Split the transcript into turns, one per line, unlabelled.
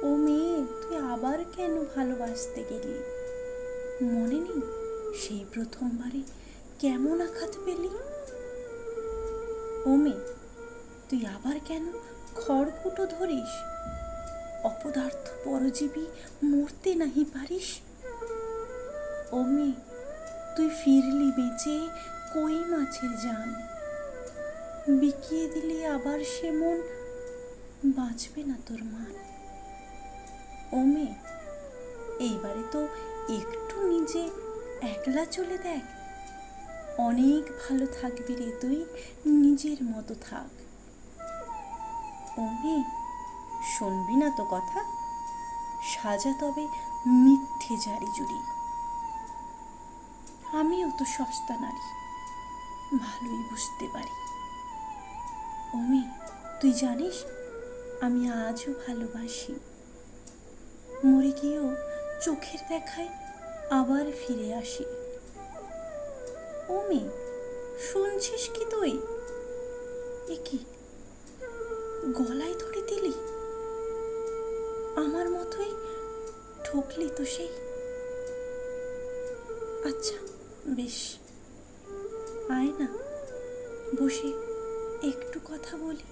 ও মেয়ে, তুই আবার কেন ভালোবাসতে গেলি? মনে নেই সেই প্রথমবারে কেমন আঘাত পেলি? ও মেয়ে, তুই আবার কেন খড়কুটো ধরিস? অপদার্থ পরজীবী মরতে নাহি পারিস? ও মেয়ে, তুই ফিরলি বেঁচে কই মাছের জান, বিকিয়ে দিলি আবার সে মন, বাঁচবে না তোর মান। ও মেয়ে, এইবারে তো একটু নিজে একলা চলে দেখ, অনেক ভালো থাকবি রে তুই, নিজের মতো থাক। ও মেয়ে, শুনবি না তো কথা, সাজা তবে মিথ্যে জারি জুড়ি। আমিও তো সস্তা নারী, ভালোই বুঝতে পারি। ও মেয়ে, তুই জানিস আমি আজও ভালোবাসি, মরে গিয়েও চোখের দেখায় আবার ফিরে আসি। ও মেয়ে, শুনছিস কি তুই? এ কি, গলায় ধরে দিলি? আমার মতোই ঠকলি তো সেই। আচ্ছা বেশ, আয় না, বসে একটু কথা বলি।